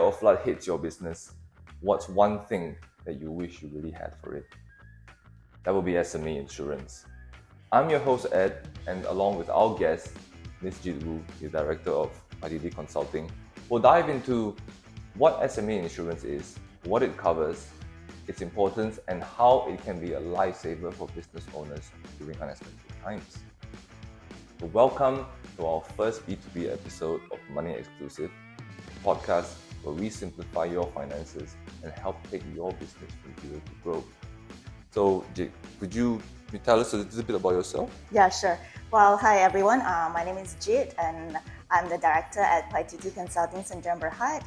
or flood hits your business, what's one thing that you wish you really had for it? That would be SME insurance. I'm your host Ed, and along with our guest, Ms. Jit Wu, the Director of IDD Consulting, we'll dive into what SME insurance is, what it covers, its importance, and how it can be a lifesaver for business owners during unexpected times. So welcome to our first B2B episode of MoneyXclusive, a podcast where we simplify your finances and help take your business from zero to grow. So, Jit, could you tell us a little bit about yourself? Yeah, sure. Well, hi everyone. My name is Jit, and I'm the director at IDD Consulting Sdn Bhd.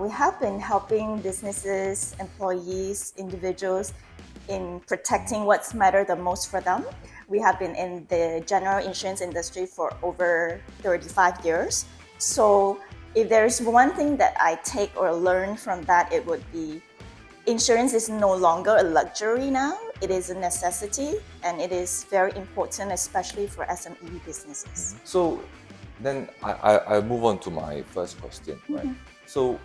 We have been helping businesses, employees, individuals in protecting what's matter the most for them. We have been in the general insurance industry for over 35 years. So if there's one thing that I take or learn from that, it would be insurance is no longer a luxury now. It is a necessity, and it is very important, especially for SME businesses. So then I move on to my first question, right? So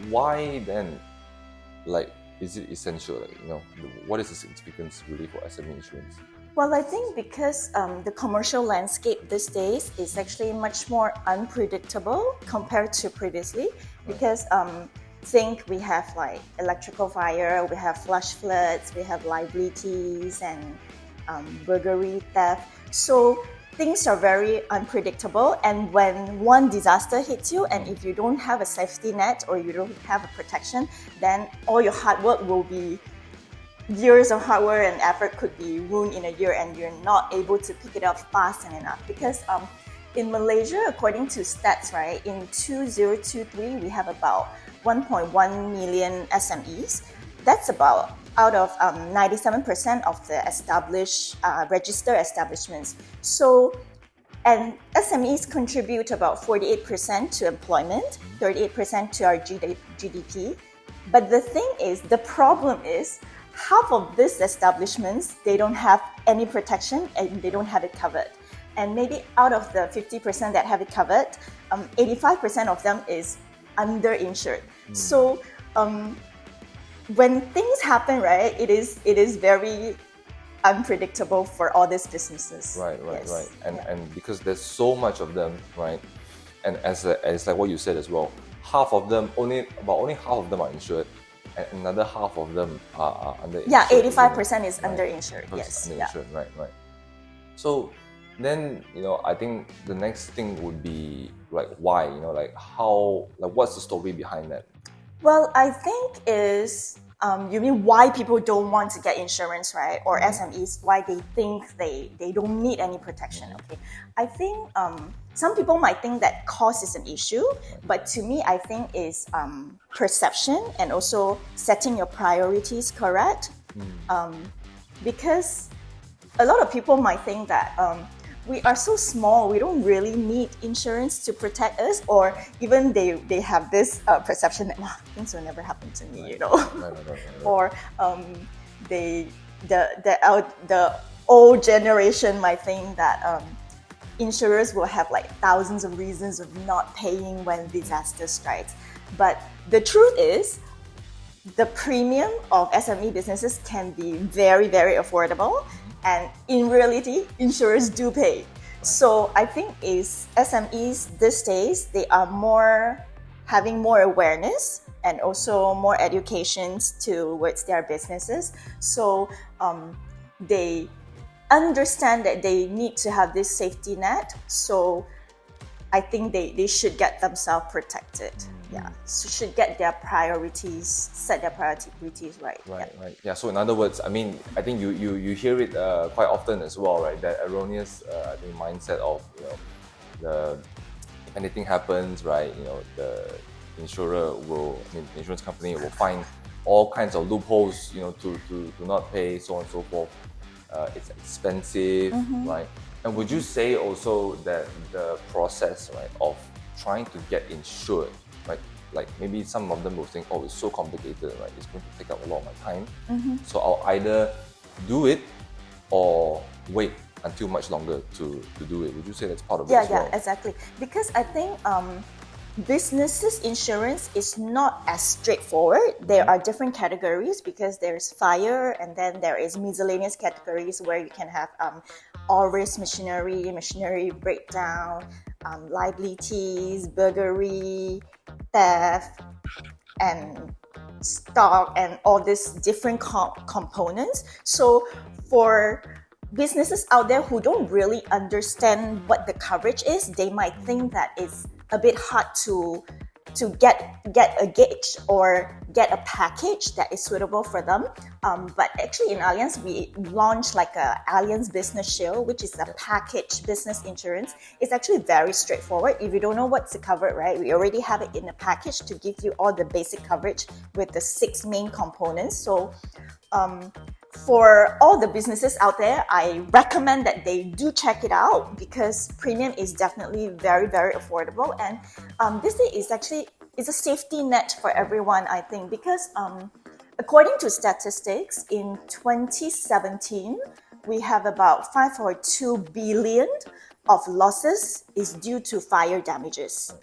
why then, is it essential? What is the significance really for SME insurance? Well, I think because the commercial landscape these days is actually much more unpredictable compared to previously, because think we have like electrical fire, we have flash floods, we have liabilities and burglary, theft. So things are very unpredictable, and when one disaster hits you, and if you don't have a safety net or you don't have a protection, then all your hard work will be years of hard work and effort could be ruined in a year, and you're not able to pick it up fast enough. Because in Malaysia, according to stats, right, in 2023, we have about 1.1 million SMEs. That's about out of 97% of the established registered establishments. So, and SMEs contribute about 48% to employment, 38% to our GDP. But the thing is, the problem is, half of these establishments, they don't have any protection and they don't have it covered. And maybe out of the 50% that have it covered, 85% of them is underinsured. So when things happen, right, it is very unpredictable for all these businesses. Right. And because there's so much of them, right? And as like what you said as well, only half of them are insured, and another half of them are underinsured. Yeah, 85% is underinsured. Yes. Underinsured, right. So then, I think the next thing would be like why, what's the story behind that? Well, I think is you mean why people don't want to get insurance, right? Or SMEs, why they think they don't need any protection. Okay, I think some people might think that cost is an issue, but to me, I think is perception and also setting your priorities correct. Because a lot of people might think that we are so small, we don't really need insurance to protect us, or even they have this perception that things will never happen to me, Right. Or the old generation might think that insurers will have like thousands of reasons of not paying when disaster strikes. But the truth is, the premium of SME businesses can be very, very affordable. And in reality, insurers do pay. So I think is SMEs these days, they are having more awareness and also more educations towards their businesses. So they understand that they need to have this safety net. So I think they should get themselves protected. Yeah, so should get their priorities, set their priorities right. Right. Yeah. So in other words, I mean, I think you hear it quite often as well, right? That erroneous, mindset of if anything happens, right? The insurance company will find all kinds of loopholes, to not pay, so on and so forth. It's expensive, right? And would you say also that the process, right, of trying to get insured, right? Like maybe some of them will think, it's so complicated, right? It's going to take up a lot of my time. So I'll either do it or wait until much longer to do it. Would you say that's part of it as well? Yeah, exactly. Because I think businesses insurance is not as straightforward. There are different categories because there's fire, and then there is miscellaneous categories where you can have all risk machinery breakdown, liabilities, burglary, theft, and stock, and all these different components. So for businesses out there who don't really understand what the coverage is, they might think that it's a bit hard to get a gauge or get a package that is suitable for them. But actually in Allianz, we launched like a Allianz Business Shield, which is a package business insurance. It's actually very straightforward. If you don't know what's covered, right, we already have it in a package to give you all the basic coverage with the 6 main components. So for all the businesses out there, I recommend that they do check it out because premium is definitely very, very affordable. And this is actually a safety net for everyone, I think, because according to statistics, in 2017, we have about 5.2 billion of losses is due to fire damages.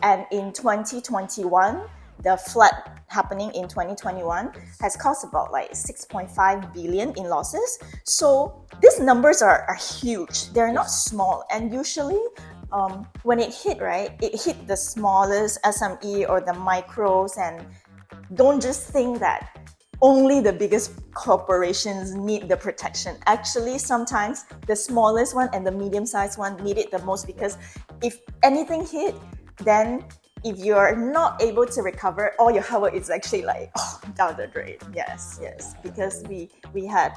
And in 2021, the flood happening in 2021 has cost about like 6.5 billion in losses. So these numbers are huge. They're not small. And usually when it hit, right, it hit the smallest SME or the micros. And don't just think that only the biggest corporations need the protection. Actually, sometimes the smallest one and the medium-sized one need it the most, because if anything hit, then if you're not able to recover, all your hard work is actually like down the drain. Yes, because we had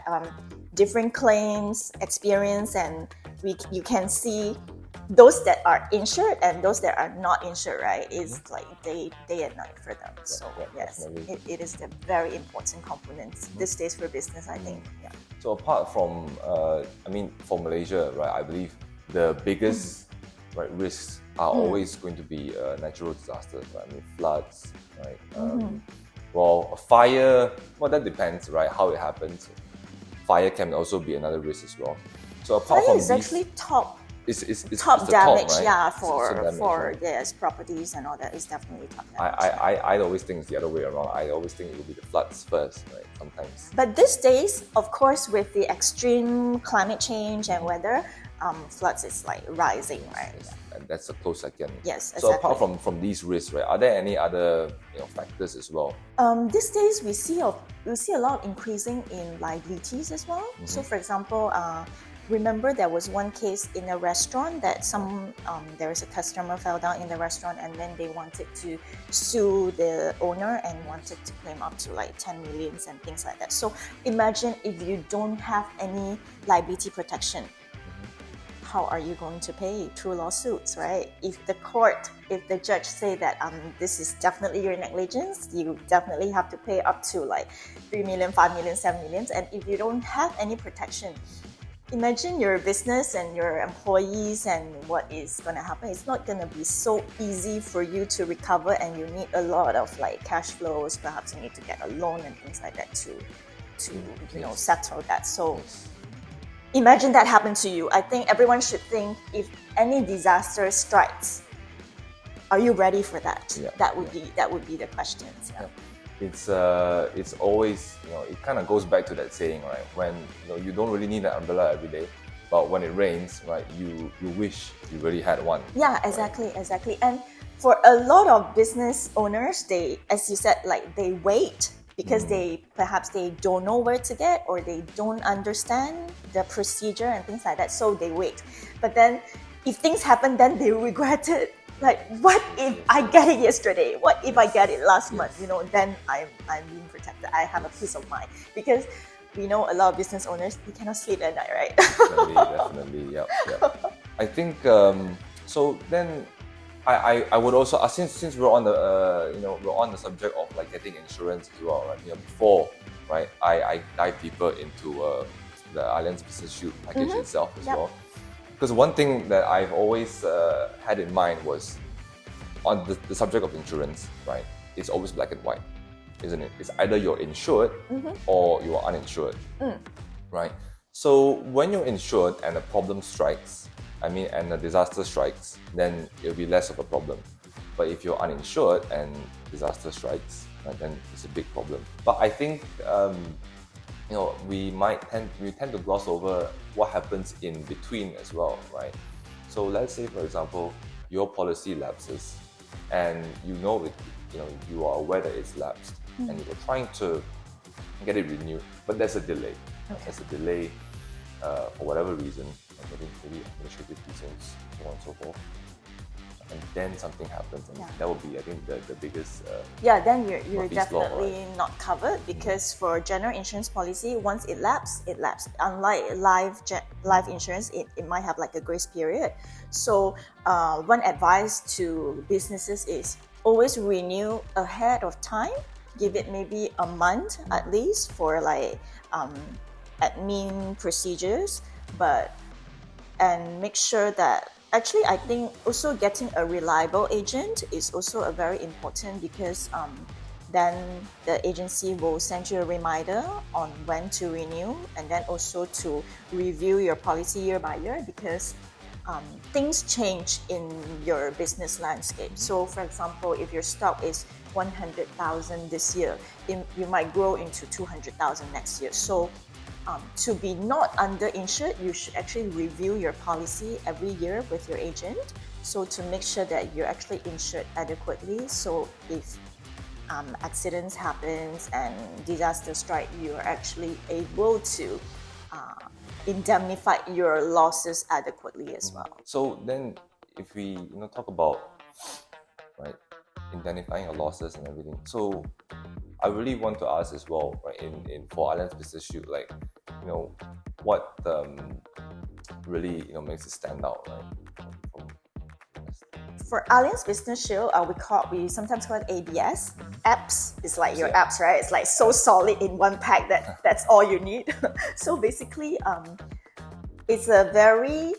different claims experience, and you can see those that are insured and those that are not insured, right? Is like day and night for them. So yes, it is the very important component these days for business, I think. Yeah. So apart from, for Malaysia, right, I believe the biggest risks are always going to be natural disasters. Right? I mean, floods, right? Well, a fire, well, that depends, right? How it happens. Fire can also be another risk as well. So apart fire from is these, actually top it's damage, right? yeah, damage, right? yes, properties and all that is definitely top damage. I always think it's the other way around. I always think it will be the floods first, right? Sometimes. But these days, of course, with the extreme climate change and weather, floods is like rising, right? Yes. And that's a close second. Yes, exactly. So apart from these risks, right, are there any other factors as well? These days we see a lot increasing in liabilities as well. So for example, remember there was one case in a restaurant that there was a customer fell down in the restaurant, and then they wanted to sue the owner and wanted to claim up to like 10 millions and things like that. So imagine if you don't have any liability protection. How are you going to pay? Through lawsuits, right? If the judge say that this is definitely your negligence, you definitely have to pay up to like 3 million, 5 million, 7 million. And if you don't have any protection, imagine your business and your employees and what is going to happen. It's not going to be so easy for you to recover, and you need a lot of like cash flows. Perhaps you need to get a loan and things like that to settle that. So imagine that happened to you. I think everyone should think, if any disaster strikes, are you ready for that? Yeah. That would be the questions. Yeah. It's always, it kind of goes back to that saying, right? When you don't really need an umbrella every day, but when it rains, right, you wish you really had one. Yeah, exactly. And for a lot of business owners, they, as you said, like they wait because they don't know where to get, or they don't understand the procedure and things like that, so they wait. But then if things happen, then they regret it. Like, what if I get it yesterday? What if I get it last month? Then I'm being protected. I have a peace of mind, because we know a lot of business owners, they cannot sleep at night, right? Definitely, yeah. I think so. Then I would also ask, since we're on the subject of like getting insurance as well, right? Before, right, I dive deeper into the Allianz Business Shield package itself as well. Because one thing that I've always had in mind was, on the subject of insurance, right? It's always black and white, isn't it? It's either you're insured or you are uninsured, right? So when you're insured and a problem strikes, and a disaster strikes, then it'll be less of a problem. But if you're uninsured and disaster strikes, right, then it's a big problem. But I think we tend to gloss over what happens in between as well, right? So let's say, for example, your policy lapses, and you are aware that it's lapsed, and you're trying to get it renewed, but there's a delay. Okay. There's a delay for whatever reason, maybe administrative reasons, so on and so forth. And then something happens, and that would be, I think, the biggest. Then you're Murphy's Law, definitely right? not covered, because for general insurance policy, once it lapses, it lapses. Unlike life insurance, it might have like a grace period. So one advice to businesses is always renew ahead of time. Give it maybe a month at least for like admin procedures, and make sure that. Actually, I think also getting a reliable agent is also very important, because then the agency will send you a reminder on when to renew, and then also to review your policy year by year, because things change in your business landscape. So, for example, if your stock is 100,000 this year, you might grow into 200,000 next year. So, to be not underinsured, you should actually review your policy every year with your agent, so to make sure that you're actually insured adequately. So if accidents happens and disaster strike, you are actually able to indemnify your losses adequately as well. So then, if we talk about indemnifying your losses and everything, so I really want to ask as well, right? For Allianz Business Shield, what really makes it stand out, right? For Allianz Business Shield, we sometimes call it ABS. Apps is like your apps, right? It's like so solid in one pack that that's all you need. So basically, it's a very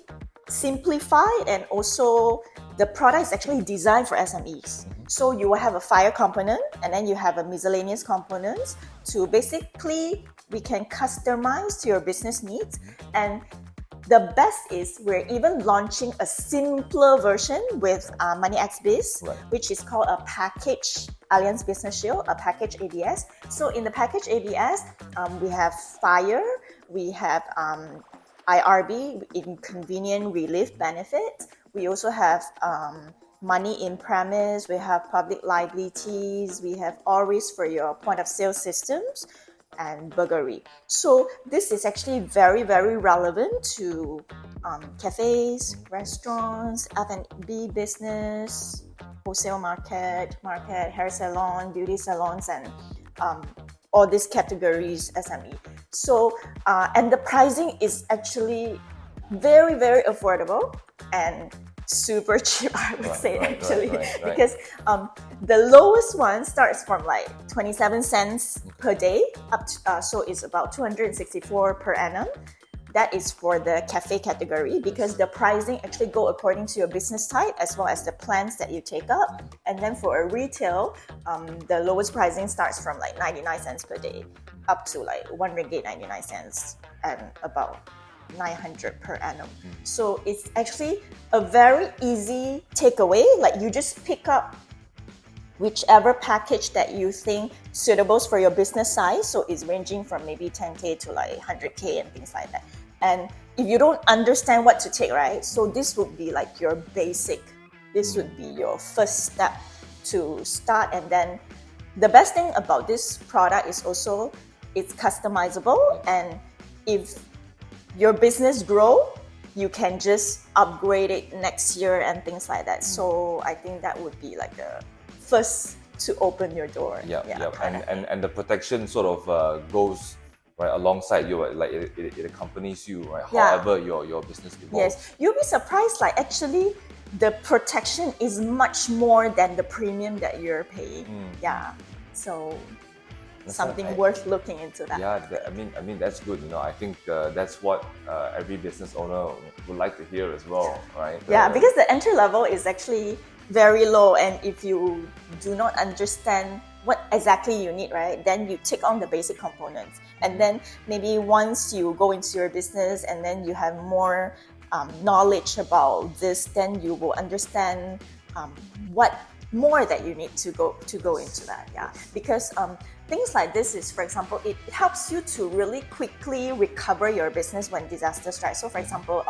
simplified, and also the product is actually designed for SMEs. So you will have a fire component, and then you have a miscellaneous components to basically we can customize to your business needs. And the best is we're even launching a simpler version with MoneyXBiz, which is called a package Allianz Business Shield, a package ABS. So in the package ABS, we have fire, we have IRB, inconvenient relief benefit. We also have money in premise, we have public liabilities, we have all risk for your point of sale systems, and burglary. So this is actually very, very relevant to cafes, restaurants, F&B business, wholesale market, hair salon, beauty salons, and all these categories SME. So and the pricing is actually very, very affordable and super cheap, I would say, because the lowest one starts from like 27 cents per day up to, so it's about 264 per annum. That is for the cafe category, because the pricing actually go according to your business type as well as the plans that you take up. And then for a retail, the lowest pricing starts from like 99 cents per day up to like 1 ringgit 99 cents and about 900 per annum. So it's actually a very easy takeaway. Like you just pick up whichever package that you think suitable for your business size. So it's ranging from maybe 10K to like 100K and things like that. And if you don't understand what to take, right? So this would be like your basic. This would be your first step to start. And then the best thing about this product is also it's customizable. And if your business grow, you can just upgrade it next year and things like that. So I think that would be like the first to open your door. And the protection sort of goes right alongside you, like it accompanies you, right? However your business evolves. Yes, you'll be surprised. Like actually, the protection is much more than the premium that you're paying. So something worth looking into that. I mean that's good. I think that's what every business owner would like to hear as well, right? Because the entry level is actually very low, and if you do not understand what exactly you need, right, then you take on the basic components, and then maybe once you go into your business and then you have more knowledge about this, then you will understand what more that you need to go into that. Yeah, because things like this is, for example, it helps you to really quickly recover your business when disaster strikes. So, for example,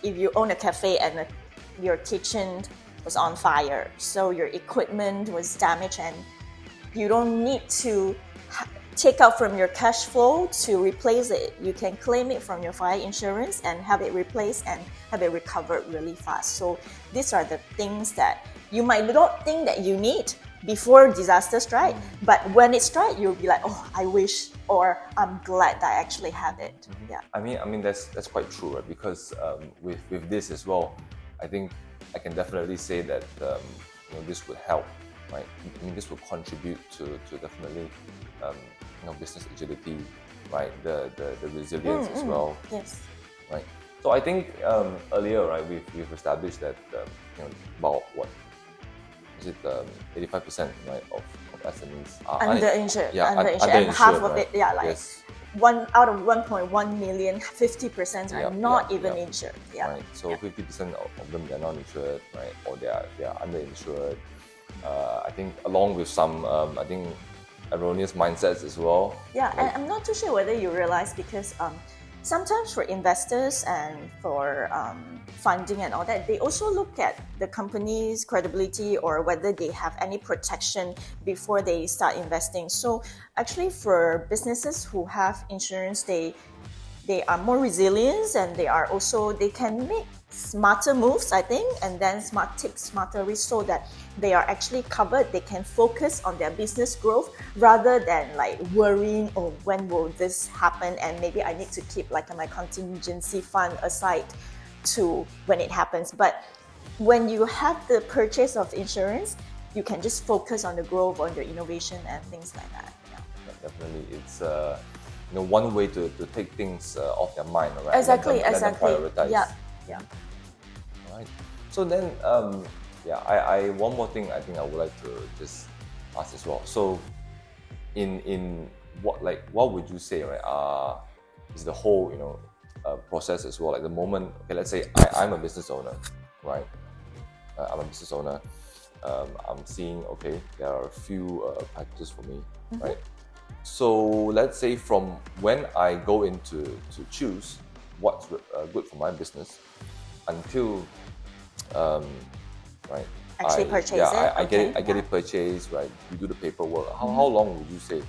if you own a cafe and your kitchen was on fire, so your equipment was damaged, and you don't need to take out from your cash flow to replace it. You can claim it from your fire insurance and have it replaced and have it recovered really fast. So these are the things that you might not think that you need before disaster strike, but when it strikes, you'll be like, oh, I wish, or I'm glad that I actually have it. Yeah. I mean that's quite true, right? Because with this as well, I think I can definitely say that this would help, right? I mean, this will contribute to definitely business agility, right? The resilience as well. Yes. Right. So I think earlier, right, we've established that about what is it 85%, right, of SMEs are underinsured. Yeah, underinsured, and half of right? it, Yes. one out of 1.1 million, 50% are not even insured. Yeah. Right. So 50% of them, they're not insured, right, or they are underinsured. I think along with some I think erroneous mindsets as well. Yeah, and I'm not too sure whether you realize, because sometimes for investors and for funding and all that, they also look at the company's credibility or whether they have any protection before they start investing. So actually, for businesses who have insurance, they are more resilient, and they can make smarter moves, I think, and then take smarter risks so that they are actually covered. They can focus on their business growth rather than like worrying, oh, when will this happen, and maybe I need to keep like my contingency fund aside to when it happens. But when you have the purchase of insurance, you can just focus on the growth, on your innovation and things like that. Yeah, definitely, it's one way to take things off their mind, right? Exactly. Let them prioritize. Yeah. Right. So then, I one more thing I think I would like to just ask as well. So, in what would you say, right? Is the whole process as well? Like the moment, okay, let's say I'm a business owner, right? I'm a business owner. I'm seeing, okay, there are a few packages for me, right? So let's say from when I go into to choose what's good for my business until right, Actually purchase it. I get it purchased, right? You do the paperwork. How long would you say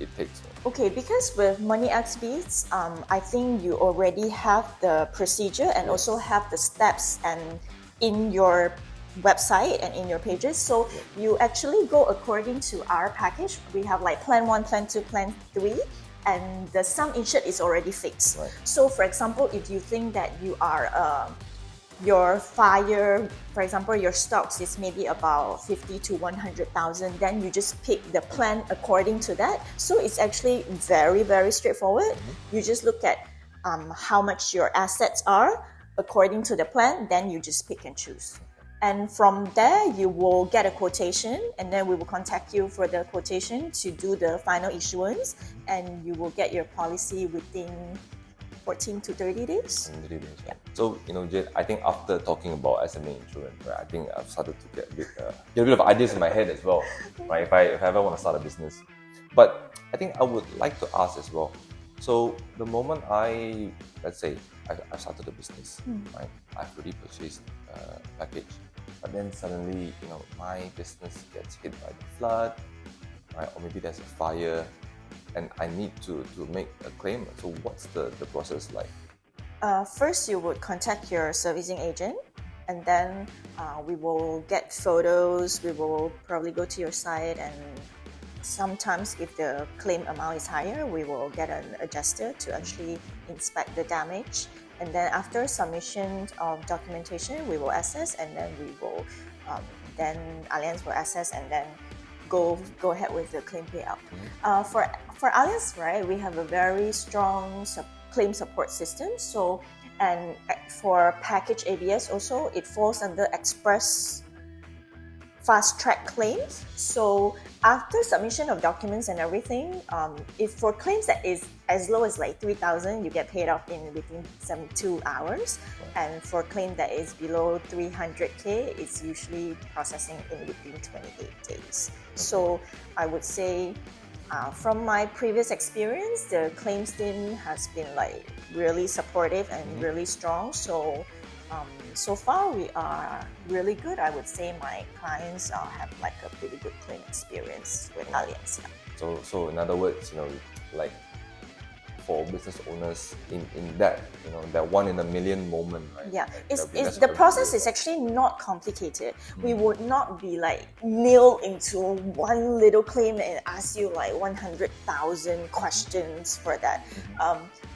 it takes? Okay, because with MoneyXBiz, I think you already have the procedure and also have the steps and in your website and in your pages. So you actually go according to our package. We have like plan 1, plan 2, plan 3, and the sum insured is already fixed. Right. So for example, if you think that you are your fire, for example, your stocks is maybe about 50 to 100,000, then you just pick the plan according to that. So it's actually very, very straightforward. You just look at how much your assets are according to the plan, then you just pick and choose. And from there, you will get a quotation, and then we will contact you for the quotation to do the final issuance, and you will get your policy within 14 to 30 days. 30 days. Yeah. So, Jade, I think after talking about SME insurance, right, I think I've started to get a bit of ideas in my head as well, right, if I ever want to start a business. But I think I would like to ask as well. So the moment let's say I started a business, right, I've already purchased a package, but then suddenly, my business gets hit by the flood, right, or maybe there's a fire, and I need to make a claim. So what's the process like? First, you would contact your servicing agent, and then we will get photos. We will probably go to your site, and sometimes if the claim amount is higher, we will get an adjuster to actually inspect the damage. And then after submission of documentation, we will assess, and then we will then Allianz will assess, and then go ahead with the claim payout. For Allianz, right, we have a very strong claim support system. So, and for package ABS also, it falls under express fast track claims. So after submission of documents and everything, if for claims that is as low as like 3,000, you get paid off in within 72 hours. And for claim that is below 300K, it's usually processing in within 28 days. So I would say from my previous experience, the claims team has been like really supportive and really strong. So so far we are really good. I would say my clients have like a pretty good claim experience with Allianz. So in other words, like for business owners in that, that one in a million moment, right? Yeah, the process is actually not complicated. We would not be like nailed into one little claim and ask you like 100,000 questions for that.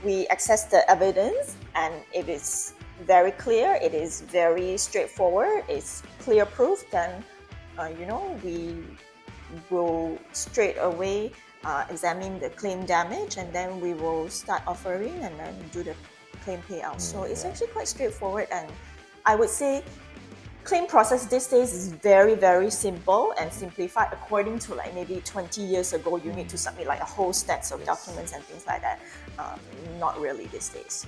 We access the evidence, and if it's very clear, it is very straightforward, it's clear proof, then we will straight away examine the claim damage, and then we will start offering and then do the claim payout. So it's actually quite straightforward, and I would say claim process these days is very, very simple and simplified according to like maybe 20 years ago. You need to submit like a whole stacks of documents and things like that. Not really these days.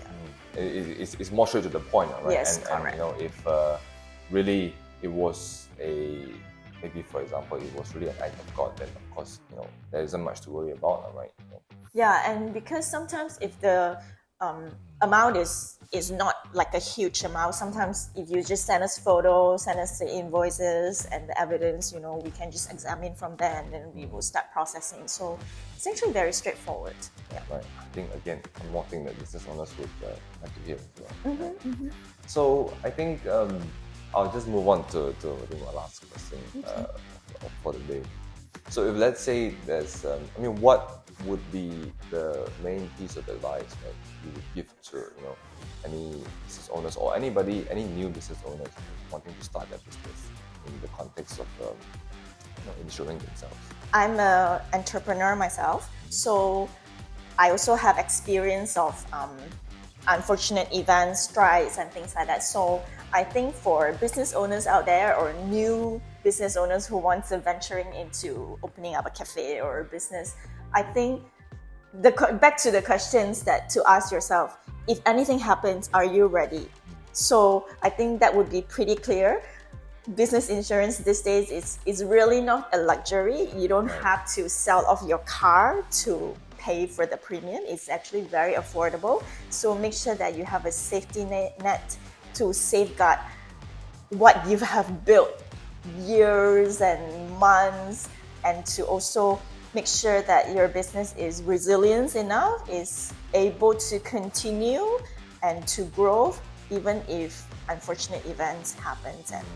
It's more straight to the point, right? Yes, correct. And if really it was maybe for example it was really an act of God, then of course there isn't much to worry about, right? Yeah, and because sometimes if the amount is not like a huge amount, sometimes if you just send us photos, send us the invoices and the evidence, we can just examine from there, and then we will start processing. So it's actually very straightforward. Yeah. Right. I think again, one more thing that business owners would like to hear as well. So I think I'll just move on to I think my last question for the day. So if let's say there's, what would be the main piece of advice that you would give to any business owners or anybody, any new business owners wanting to start their business in the context of insuring themselves? I'm an entrepreneur myself, so I also have experience of unfortunate events, strikes, and things like that. So I think for business owners out there or new business owners who want to venturing into opening up a cafe or a business, I think back to the questions that to ask yourself, if anything happens, are you ready? So I think that would be pretty clear. Business insurance these days is really not a luxury. You don't have to sell off your car to pay for the premium. It's actually very affordable. So make sure that you have a safety net to safeguard what you have built years and months, and to also make sure that your business is resilient enough, is able to continue and to grow even if unfortunate events happens, and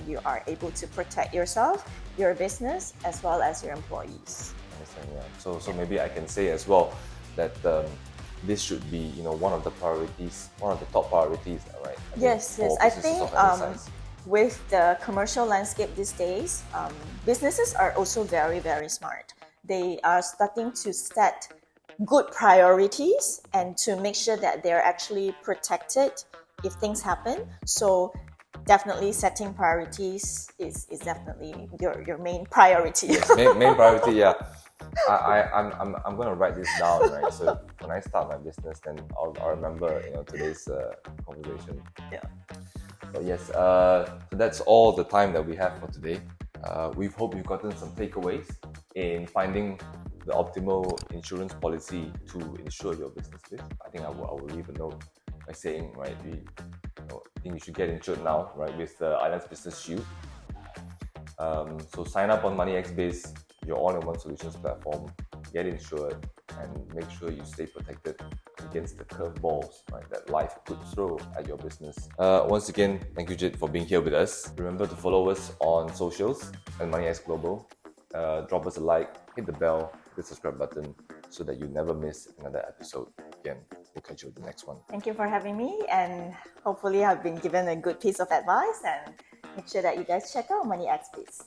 you are able to protect yourself, your business, as well as your employees. So maybe I can say as well that this should be one of the top priorities, right? Yes. I think with the commercial landscape these days, businesses are also very, very smart. They are starting to set good priorities and to make sure that they're actually protected if things happen. So definitely setting priorities is definitely your main priority. Yes, main priority, yeah. I'm gonna write this down, right? So when I start my business, then I'll remember today's conversation. Yeah. But yes, so that's all the time that we have for today. We hope you've gotten some takeaways in finding the optimal insurance policy to insure your business with. I think I will leave a note by saying, right, I think you should get insured now, right, with the Allianz Business Shield. So sign up on MoneyXBiz, your all-in-one solutions platform, get insured, and make sure you stay protected against the curveballs, right, that life could throw at your business. Once again, thank you, Jit, for being here with us. Remember to follow us on socials and MoneyX Global. Drop us a like, hit the bell, hit the subscribe button so that you never miss another episode. Again, we'll catch you with the next one. Thank you for having me, and hopefully I've been given a good piece of advice, and make sure that you guys check out MoneyXBiz.